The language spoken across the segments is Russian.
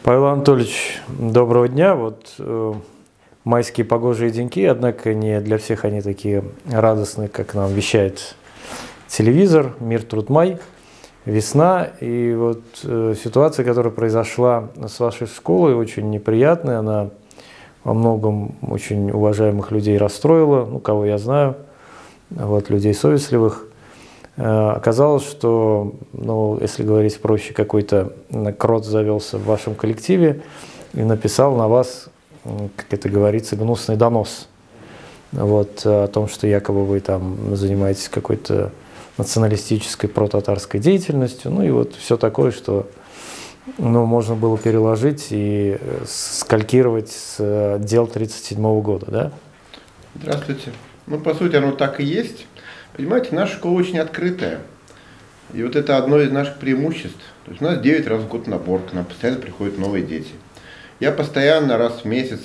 Павел Анатольевич, доброго дня. Майские погожие деньки, однако не для всех они такие радостные, как нам вещает телевизор. Мир, труд, май, весна. И ситуация, которая произошла с вашей школой, очень неприятная. Она во многом очень уважаемых людей расстроила, кого я знаю, людей совестливых. Оказалось, что, если говорить проще, какой-то крот завелся в вашем коллективе и написал на вас, как это говорится, гнусный донос. О том, что якобы вы там занимаетесь какой-то националистической протатарской деятельностью. Все такое, что можно было переложить и скалькировать с дел 1937 года, да? Здравствуйте. По сути, оно так и есть. Понимаете, наша школа очень открытая. И это одно из наших преимуществ. То есть у нас 9 раз в год набор, к нам постоянно приходят новые дети. Я постоянно раз в месяц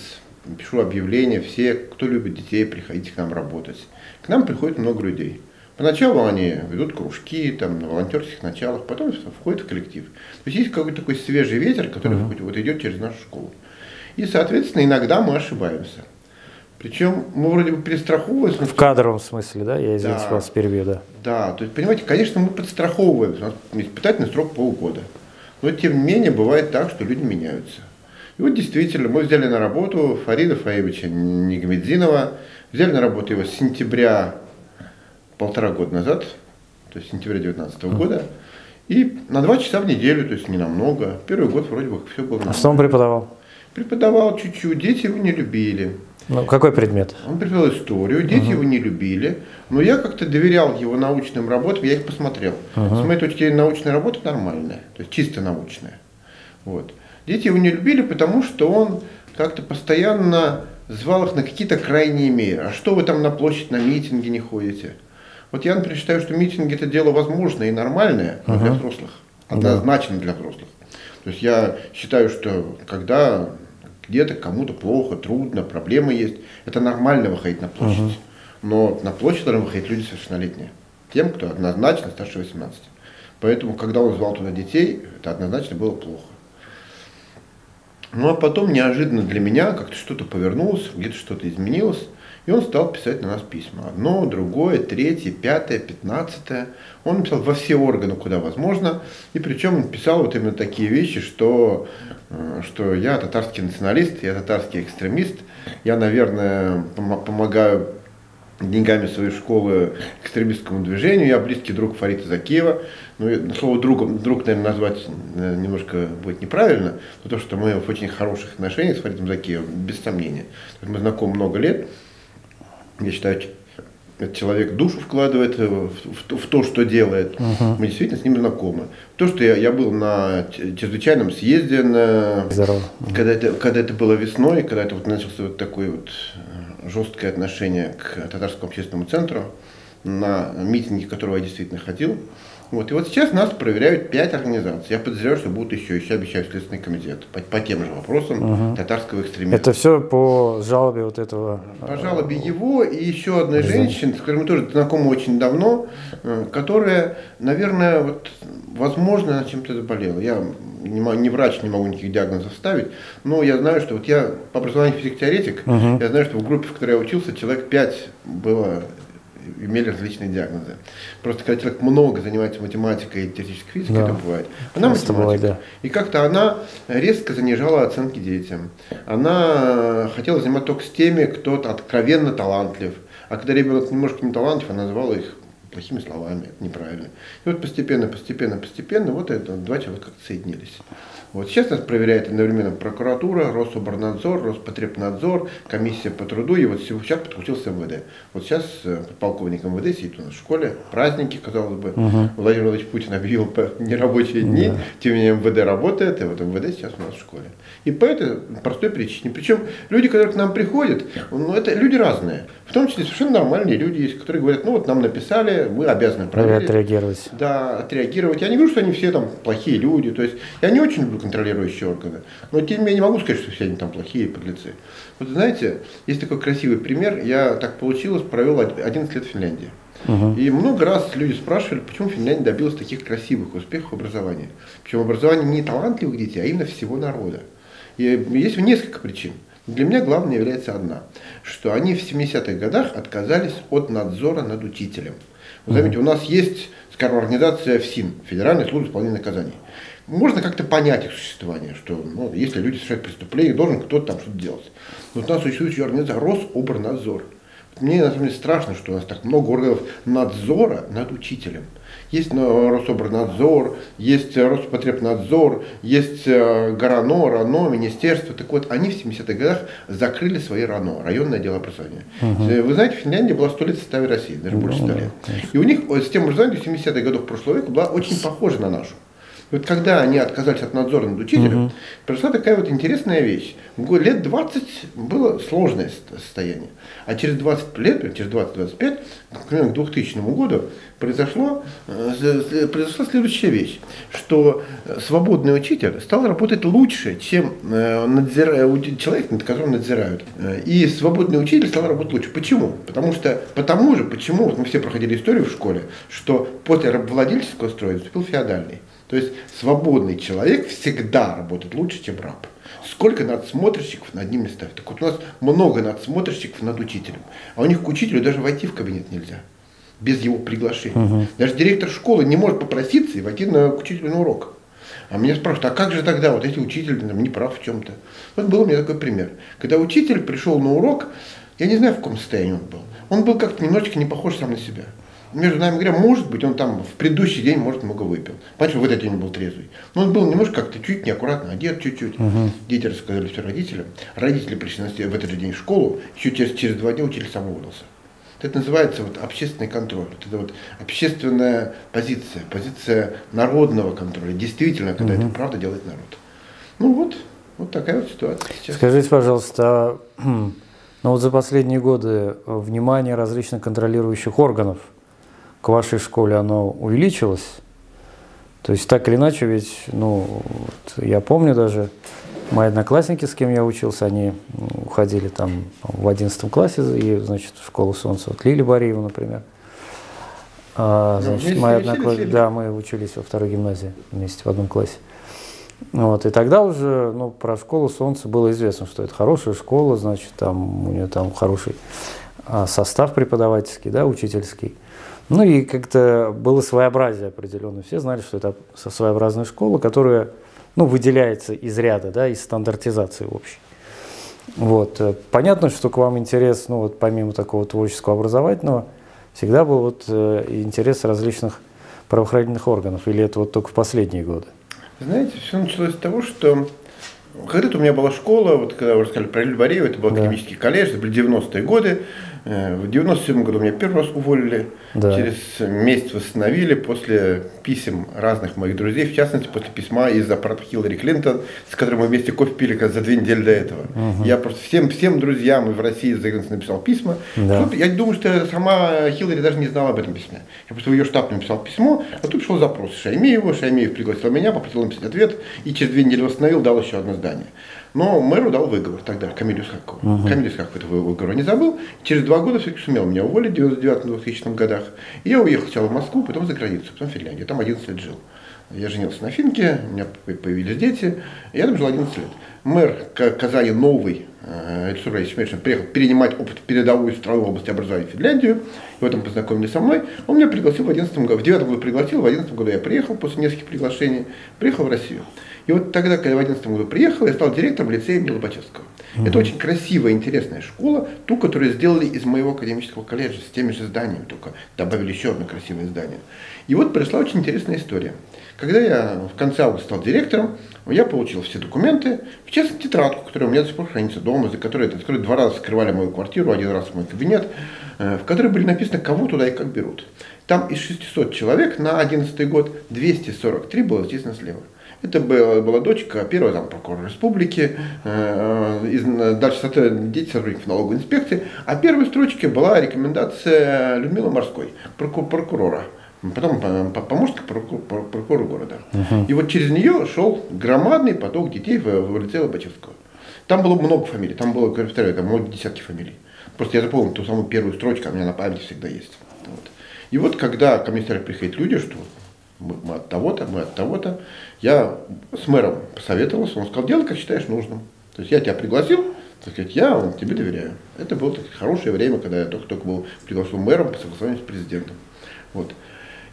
пишу объявления: все, кто любит детей, приходите к нам работать. К нам приходит много людей. Поначалу они ведут кружки, на волонтерских началах, потом входят в коллектив. То есть какой-то такой свежий ветер, который идет через нашу школу. И, соответственно, иногда мы ошибаемся. Причем мы вроде бы перестраховываемся. В кадровом смысле, да? Я, извините, вас перебью, да. Да, то есть, понимаете, конечно, мы подстраховываемся. У нас испытательный срок полгода. Но, тем не менее, бывает так, что люди меняются. И действительно, мы взяли на работу Фарида Фаевича Нигмедзинова, взяли на работу его с сентября 1,5 года назад, то есть сентября 2019 года, и на 2 часа в неделю, то есть не намного. Первый год вроде бы все было нормально. А что он преподавал? Преподавал чуть-чуть, дети его не любили. Какой предмет? Он преподавал историю, дети его не любили, но я как-то доверял его научным работам, я их посмотрел. С моей точки зрения, научная работа нормальная, то есть чисто научная. Дети его не любили, потому что он как-то постоянно звал их на какие-то крайние меры. А что вы там на площадь, на митинги не ходите? Я, например, считаю, что митинги — это дело возможное и нормальное, но для взрослых, однозначно для взрослых. То есть я считаю, что когда где-то кому-то плохо, трудно, проблемы есть, это нормально выходить на площадь. Но на площадь должны выходить люди совершеннолетние, тем, кто однозначно старше 18. Поэтому, когда он звал туда детей, это однозначно было плохо. А потом неожиданно для меня как-то что-то повернулось, где-то что-то изменилось, и он стал писать на нас письма. Одно, другое, третье, 5-е, 15-е. Он написал во все органы, куда возможно, и причем он писал именно такие вещи, что я татарский националист, я татарский экстремист, я, наверное, помогаю деньгами своей школы экстремистскому движению, я близкий друг Фарида Закиева. Слово друг, наверное, назвать немножко будет неправильно, но то, что мы в очень хороших отношениях с Фаридом Закиевым, без сомнения. Мы знакомы много лет. Я считаю, этот человек душу вкладывает в то, что делает. Мы действительно с ним знакомы. То, что я был на чрезвычайном съезде, когда это было весной, когда это начался такое жесткое отношение к татарскому общественному центру, на митинги которого я действительно ходил. И сейчас нас проверяют 5 организаций. Я подозреваю, что будут еще обещаю Следственный комитет по тем же вопросам татарского экстремизма. Это все по жалобе этого? По жалобе его и еще одной женщины, с которой мы тоже знакомы очень давно, которая, наверное, возможно, она чем-то заболела. Я не врач, не могу никаких диагнозов ставить, но я знаю, что я по образованию физик-теоретик, я знаю, что в группе, в которой я учился, человек 5 имели различные диагнозы. Просто когда человек много занимается математикой и теоретической физикой, это бывает. Она математик. И как-то она резко занижала оценки детям. Она хотела заниматься только с теми, кто откровенно талантлив. А когда ребенок немножко не талантлив, она называла их плохими словами, это неправильно. И постепенно, это 2 человека как-то соединились. Сейчас нас проверяет одновременно прокуратура, Рособорнадзор, Роспотребнадзор, комиссия по труду, и сейчас подключился МВД. Сейчас полковник МВД сидит у нас в школе, праздники, казалось бы. Владимир Владимирович Путин объявил нерабочие дни, тем не менее МВД работает, и МВД сейчас у нас в школе. И по этой простой причине. Причем люди, которые к нам приходят, это люди разные. В том числе совершенно нормальные люди есть, которые говорят, нам написали, мы обязаны проверить. Отреагировать. Да, отреагировать. Я не говорю, что они все плохие люди. То есть я не очень люблю контролирующие органы. Но тем не менее не могу сказать, что все они плохие подлецы. Знаете, есть такой красивый пример. Я так получилось, провел 11 лет в Финляндии. И много раз люди спрашивали, почему Финляндия добилась таких красивых успехов в образовании. Причем образование не талантливых детей, а именно всего народа. И есть несколько причин. Для меня главной является одна, что они в 70-х годах отказались от надзора над учителем. Вы заметите, у нас есть, скажем, организация ФСИН, Федеральная служба исполнения наказаний. Можно как-то понять их существование, что если люди совершают преступление, должен кто-то там что-то делать. Но у нас существует еще организация Рособорнадзор. Мне на самом деле страшно, что у нас так много органов надзора над учителем. Есть Рособорнадзор, есть Роспотребнадзор, есть ГРАНО, РАНО, министерство. Так вот, они в 70-х годах закрыли свои РАНО, районное отдел образования. Вы знаете, Финляндия была 100 лет в составе России, даже больше 100 лет. И у них система образования в 70-х годах прошлого века была очень похожа на нашу. Вот когда они отказались от надзора над учителем, произошла такая вот интересная вещь. Лет 20 было сложное состояние. А через 20 лет, через 20-25, примерно к 2000 году, произошла следующая вещь, что свободный учитель стал работать лучше, чем человек, над которым надзирают. И свободный учитель стал работать лучше. Почему? Почему вот мы все проходили историю в школе, что после рабовладельческого строя наступил феодальный. То есть свободный человек всегда работает лучше, чем раб. Сколько надсмотрщиков над ним не ставят. Так вот у нас много надсмотрщиков над учителем. А у них к учителю даже войти в кабинет нельзя. Без его приглашения. Даже директор школы не может попроситься и войти к учителю на урок. А меня спрашивают, а как же тогда, вот эти учитель не прав в чем-то. Вот был у меня такой пример. Когда учитель пришел на урок, я не знаю, в каком состоянии он был. Он был как-то немножечко не похож сам на себя. Между нами говоря, может быть, он там в предыдущий день, может, много выпил. Понимаете, в этот день был трезвый. Но он был немножко как-то чуть неаккуратно одет, чуть-чуть. Дети рассказали все родителям. Родители пришли в этот же день в школу, еще через 2 дня учитель сам уволился. Это называется вот общественный контроль. Вот это вот общественная позиция народного контроля. Действительно, когда это правда делает народ. Вот такая вот ситуация сейчас. Скажите, пожалуйста, вот за последние годы внимание различных контролирующих органов к вашей школе, оно увеличилось? То есть так или иначе, ведь, я помню даже, мои одноклассники, с кем я учился, они уходили там в 11 классе, и, значит, в школу солнца, вот Лили Бариева, например. Значит, мои одноклассники, да, мы учились во второй гимназии вместе в одном классе. И тогда уже, про школу солнца было известно, что это хорошая школа, значит, там у нее там хороший состав преподавательский, да, учительский. И как-то было своеобразие определенное. Все знали, что это своеобразная школа, которая, выделяется из ряда, да, из стандартизации общей. Понятно, что к вам интерес, помимо такого творческого образовательного, всегда был интерес различных правоохранительных органов, или это только в последние годы? Знаете, все началось с того, что когда-то у меня была школа, когда вы рассказали про Лилю Бариеву, это был академический колледж, это были 90-е годы. В 97 году меня первый раз уволили, через месяц восстановили после писем разных моих друзей, в частности, после письма из аппарата Хиллари Клинтон, с которой мы вместе кофе пили за 2 недели до этого. Я просто всем друзьям в России за границей написал письма. Я думаю, что сама Хиллари даже не знала об этом письме. Я просто в ее штаб написал письмо, а тут шел запрос Шаймиеву, Шаймиев пригласил меня, попросил написать ответ, и через 2 недели восстановил, дал еще одно здание. Но мэру дал выговор тогда, Камилю Исхакову. Камиль Исхаков этого выговора не забыл. Через 2 года все-таки сумел меня уволить в 99-2000 годах. И я уехал сначала в Москву, потом за границу, потом в Финляндию. Там 11 лет жил. Я женился на финке, у меня появились дети, и я там жил 11 лет. Мэр Казани новый, приехал перенимать опыт передовую страну в области образования в Финляндию. И в этом познакомились со мной. Он меня пригласил в 11 году. В 9 году пригласил, в 11 году я приехал после нескольких приглашений. Приехал в Россию. И вот тогда, когда я в 11 году приехал, я стал директором лицея имени Лобачевского. Это очень красивая, интересная школа, ту, которую сделали из моего академического колледжа, с теми же зданиями, только добавили еще одно красивое здание. И вот пришла очень интересная история. Когда я в конце августа стал директором, я получил все документы, в частности тетрадку, которая у меня до сих пор хранится дома, за которой 2 раза скрывали мою квартиру, 1 раз мой кабинет, в которой были написаны, кого туда и как берут. Там из 600 человек на 2011 год 243 было зачислено слева. Это была дочка первого зампрокурора республики, дальше дети сотрудников налоговой инспекции, а в первой строчке была рекомендация Людмилы Морской, прокурора, потом помощника прокурора города. И вот через нее шел громадный поток детей в лице Лобачевского. Там было много фамилий, там было, повторяю, там много десятки фамилий. Просто я запомнил ту самую первую строчку, у меня на памяти всегда есть. И вот когда ко мне стали приходить люди, что мы от того-то, мы от того-то, я с мэром посоветовался, он сказал, делай, как считаешь нужным. То есть я тебя пригласил, так сказать, я тебе доверяю. Это было так, хорошее время, когда я только был приглашен мэром по согласованию с президентом. Вот.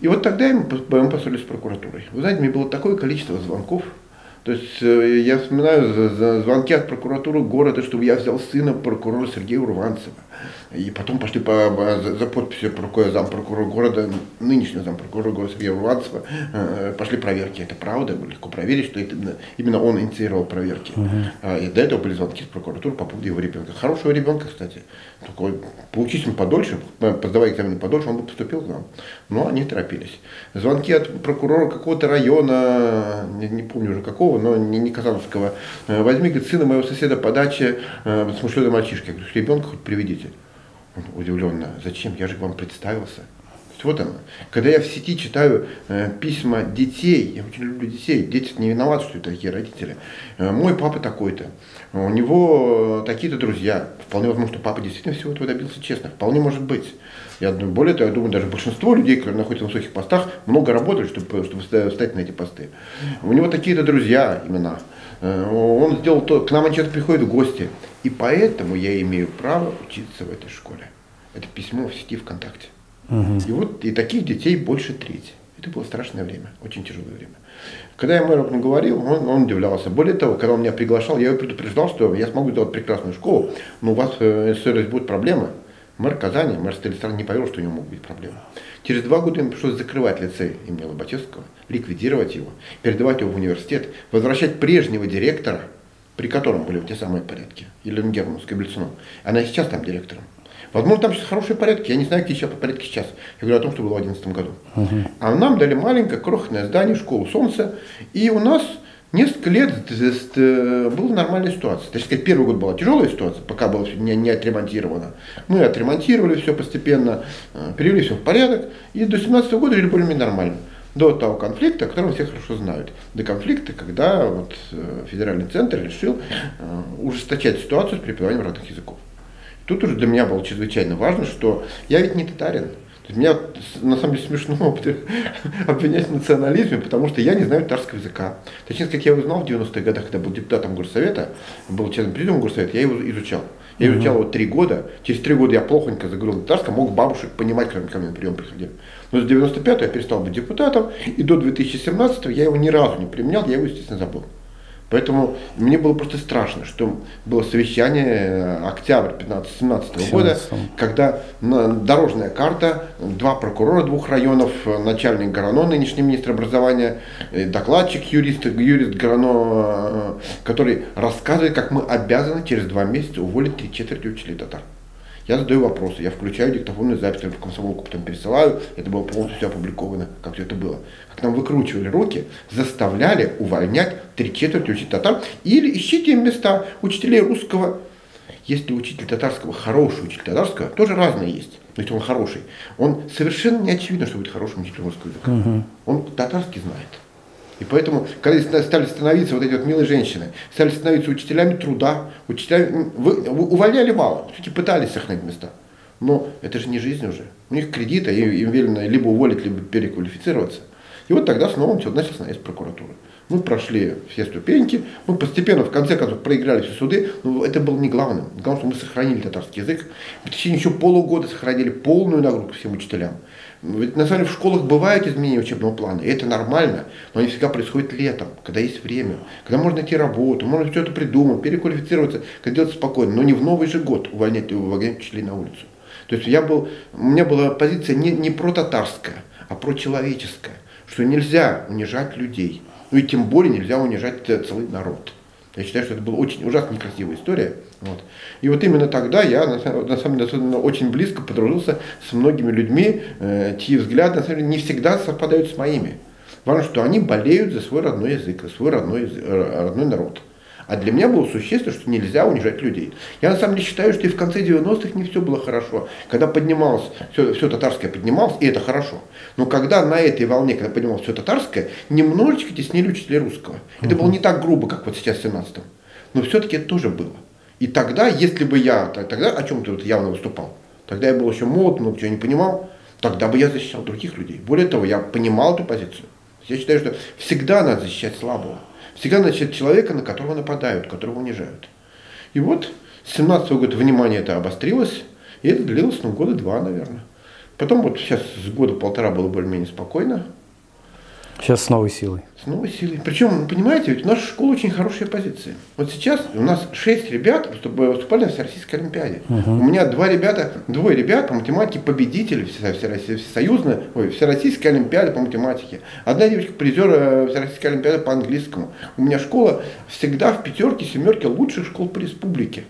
И вот тогда мы поссорились с прокуратурой. Вы знаете, мне было такое количество звонков. То есть я вспоминаю звонки от прокуратуры города, чтобы я взял сына прокурора Сергея Урванцева. И потом пошли за подписью зампрокурора города, нынешнего зампрокурора города Сергея Урванцева, пошли проверки. Это правда, легко проверить, что это именно он инициировал проверки. И до этого были звонки с прокуратуры по поводу его ребенка. Хорошего ребенка, кстати. Только поучись ему подольше, сдавая экзамены подольше, он бы поступил к нам. Но они торопились. Звонки от прокурора какого-то района, не помню уже какого, но не Казанского. Возьми, говорит, сына моего соседа по даче, смышленый мальчишка. Я говорю, ребенка хоть приведите. Он удивленно, зачем? Я же к вам представился. Вот оно. Когда я в сети читаю письма детей, я очень люблю детей, дети не виноваты, что это такие родители. Мой папа такой-то, у него такие-то друзья. Вполне возможно, что папа действительно всего этого добился честно. Вполне может быть. Более того, я думаю, даже большинство людей, которые находятся на высоких постах, много работали, чтобы встать на эти посты. У него такие-то друзья, имена. Он сделал то, к нам они часто приходят в гости. И поэтому я имею право учиться в этой школе. Это письмо в сети ВКонтакте. И вот и таких детей больше трети. Это было страшное время, очень тяжелое время. Когда я мэру об этом говорил, он удивлялся. Более того, когда он меня приглашал, я его предупреждал, что я смогу сделать прекрасную школу, но у вас будут проблемы. Мэр Казани, мэр Сталистан не поверил, что у него могут быть проблемы. Через 2 года ему пришлось закрывать лицей имени Лобачевского, ликвидировать его, передавать его в университет, возвращать прежнего директора, при котором были те самые порядки, Елену Германовну Скоблицыну. Она и сейчас там директором. Возможно, там сейчас хорошие порядки. Я не знаю, какие сейчас порядки сейчас. Я говорю о том, что было в 2011 году. А нам дали маленькое, крохотное здание, школу «Солнце». И у нас несколько лет была нормальная ситуация. Точнее сказать, первый год была тяжелая ситуация, пока было все не отремонтировано. Мы отремонтировали все постепенно, привели все в порядок. И до 2017 года жили более-менее нормально. До того конфликта, о котором все хорошо знают. До конфликта, когда вот федеральный центр решил ужесточать ситуацию с преподаванием родных языков. Тут уже для меня было чрезвычайно важно, что я ведь не татарин. То есть меня на самом деле смешно обвинять в национализме, потому что я не знаю татарского языка. Точнее, как я его знал в 90-х годах, когда был депутатом горсовета, был членом президиума горсовета, я его изучал. Я изучал его 3 года. Через 3 года я плохонько заговорил на татарском, мог бабушек понимать, когда ко мне на прием приходили. Но с 95-го я перестал быть депутатом, и до 2017-го я его ни разу не применял, я его, естественно, забыл. Поэтому мне было просто страшно, что было совещание октябрь 2017 года, когда дорожная карта, 2 прокурора 2 районов, начальник ГРАНО, нынешний министр образования, докладчик, юрист ГРАНО, который рассказывает, как мы обязаны через 2 месяца уволить 3/4 учителей татар. Я задаю вопросы, я включаю диктофонную запись, в комсомолку потом пересылаю, это было полностью все опубликовано, как все это было. Как нам выкручивали руки, заставляли увольнять 3/4 учителей татар, или ищите им места учителей русского. Если учитель татарского, хороший учитель татарского, тоже разные есть, но если он хороший, он совершенно не очевидно, что будет хорошим учителем русского языка. Он татарский знает. И поэтому, когда стали становиться вот эти вот милые женщины, стали становиться учителями труда, увольняли мало, все-таки пытались сохранить места. Но это же не жизнь уже. У них кредиты, им велено либо уволить, либо переквалифицироваться. И вот тогда снова начался наезд прокуратуры. Мы прошли все ступеньки, мы постепенно, в конце концов, проиграли все суды, но это было не главным. Главное, что мы сохранили татарский язык. В течение еще полугода сохранили полную нагрузку всем учителям. Ведь на самом деле в школах бывают изменения учебного плана, и это нормально, но они всегда происходят летом, когда есть время, когда можно найти работу, можно что-то придумать, переквалифицироваться, когда делать спокойно, но не в Новый же год увольнять учителей на улицу. То есть у меня была позиция не про-татарская, а про-человеческая, что нельзя унижать людей, ну и тем более нельзя унижать целый народ. Я считаю, что это была очень ужасно некрасивая история. Вот. И вот именно тогда я, на самом деле, очень близко подружился с многими людьми, чьи взгляды, на самом деле, не всегда совпадают с моими. Важно, что они болеют за свой родной язык, за свой родной народ. А для меня было существенно, что нельзя унижать людей. Я на самом деле считаю, что и в конце 90-х не все было хорошо. Когда поднималось, все татарское поднималось, и это хорошо. Но когда на этой волне, когда поднималось все татарское, немножечко теснили учителей русского. Это было не так грубо, как вот сейчас в 17-м. Но все-таки это тоже было. И тогда, если бы я тогда о чем-то вот явно выступал, тогда я был еще молод, много чего не понимал, Тогда бы я защищал других людей. Более того, я понимал эту позицию. Я считаю, что всегда надо защищать слабого. Всегда надо защищать человека, на которого нападают, которого унижают. И вот с 17 года внимание это обострилось, и это длилось, ну, года 2, наверное. Потом вот сейчас с года 1,5 было более-менее спокойно. Сейчас с новой силой. С новой силой. Причем, понимаете, ведь у нашей школы очень хорошая позиция. Вот сейчас у нас 6 ребят выступали на Всероссийской Олимпиаде. У меня двое ребят по математике победители Всероссийской Олимпиады по математике. Одна девочка призер Всероссийской Олимпиады по английскому. У меня школа всегда в 5-ке, 7-ке лучших школ по республике.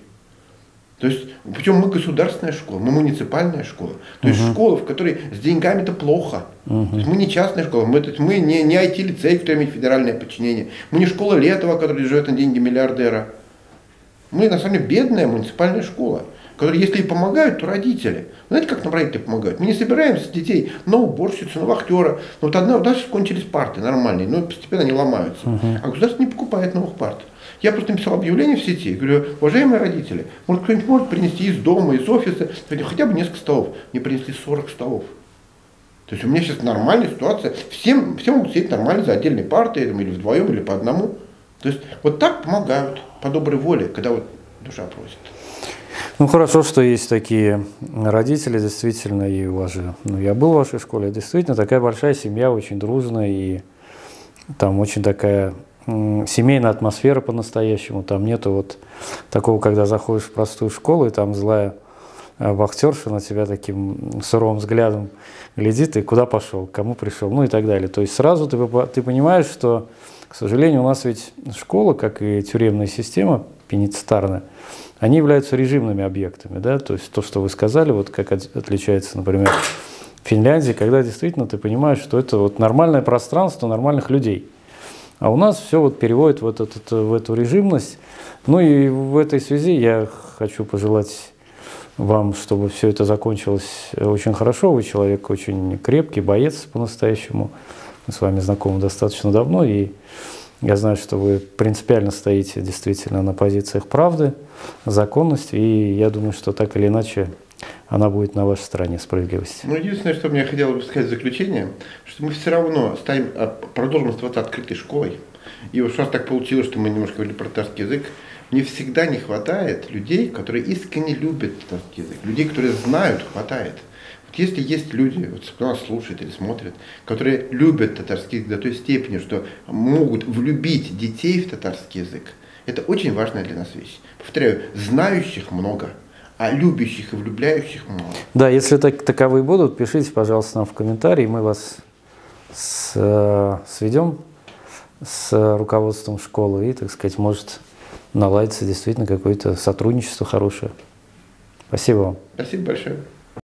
То есть, причем мы государственная школа, мы муниципальная школа. То есть школа, в которой с деньгами-то плохо. То есть мы не частная школа, мы не IT-лицей, который имеет федеральное подчинение. Мы не школа Летова, которая живет на деньги миллиардера. Мы, на самом деле, бедная муниципальная школа, которая, если и помогают, то родители. Знаете, как нам родители помогают? Мы не собираем с детей на уборщицу, на вахтера. Но вот у нас кончились парты нормальные, но постепенно они ломаются. А государство не покупает новых парт. Я просто написал объявление в сети, говорю: уважаемые родители, может кто-нибудь может принести из дома, из офиса, хотя бы несколько столов. Мне принесли 40 столов. То есть у меня сейчас нормальная ситуация, все могут сидеть нормально за отдельной партой, или вдвоем, или по одному. То есть вот так помогают, по доброй воле, когда вот душа просит. Ну хорошо, что есть такие родители, действительно, и у вас же, ну я был в вашей школе, действительно такая большая семья, очень дружная, и там очень такая семейная атмосфера по-настоящему, там нету вот такого, когда заходишь в простую школу, и там злая вахтерша на тебя таким суровым взглядом глядит, и куда пошел, к кому пришел, ну и так далее. То есть сразу ты понимаешь, что, к сожалению, у нас ведь школа, как и тюремная система пенитенциарная, они являются режимными объектами, да, то есть то, что вы сказали, вот как отличается, например, Финляндии, когда действительно ты понимаешь, что это вот нормальное пространство нормальных людей. А у нас все вот переводит в эту режимность. Ну и в этой связи я хочу пожелать вам, чтобы все это закончилось очень хорошо. Вы человек очень крепкий, боец по-настоящему. Мы с вами знакомы достаточно давно, и я знаю, что вы принципиально стоите действительно на позициях правды, законности, и я думаю, что так или иначе она будет на вашей стороне, справедливости. Ну, единственное, что мне хотелось бы сказать в заключение, что мы все равно продолжим оставаться открытой школой. И уж раз так получилось, что мы немножко говорили про татарский язык, мне всегда не хватает людей, которые искренне любят татарский язык. Людей, которые знают, хватает. Вот если есть люди, вот кто нас слушает или смотрит, которые любят татарский язык до той степени, что могут влюбить детей в татарский язык, это очень важная для нас вещь. Повторяю, знающих много, а любящих и влюбляющих мало. Да, если таковые будут, пишите, пожалуйста, нам в комментарии, мы вас сведем с руководством школы и, так сказать, может наладиться действительно какое-то сотрудничество хорошее. Спасибо вам. Спасибо большое.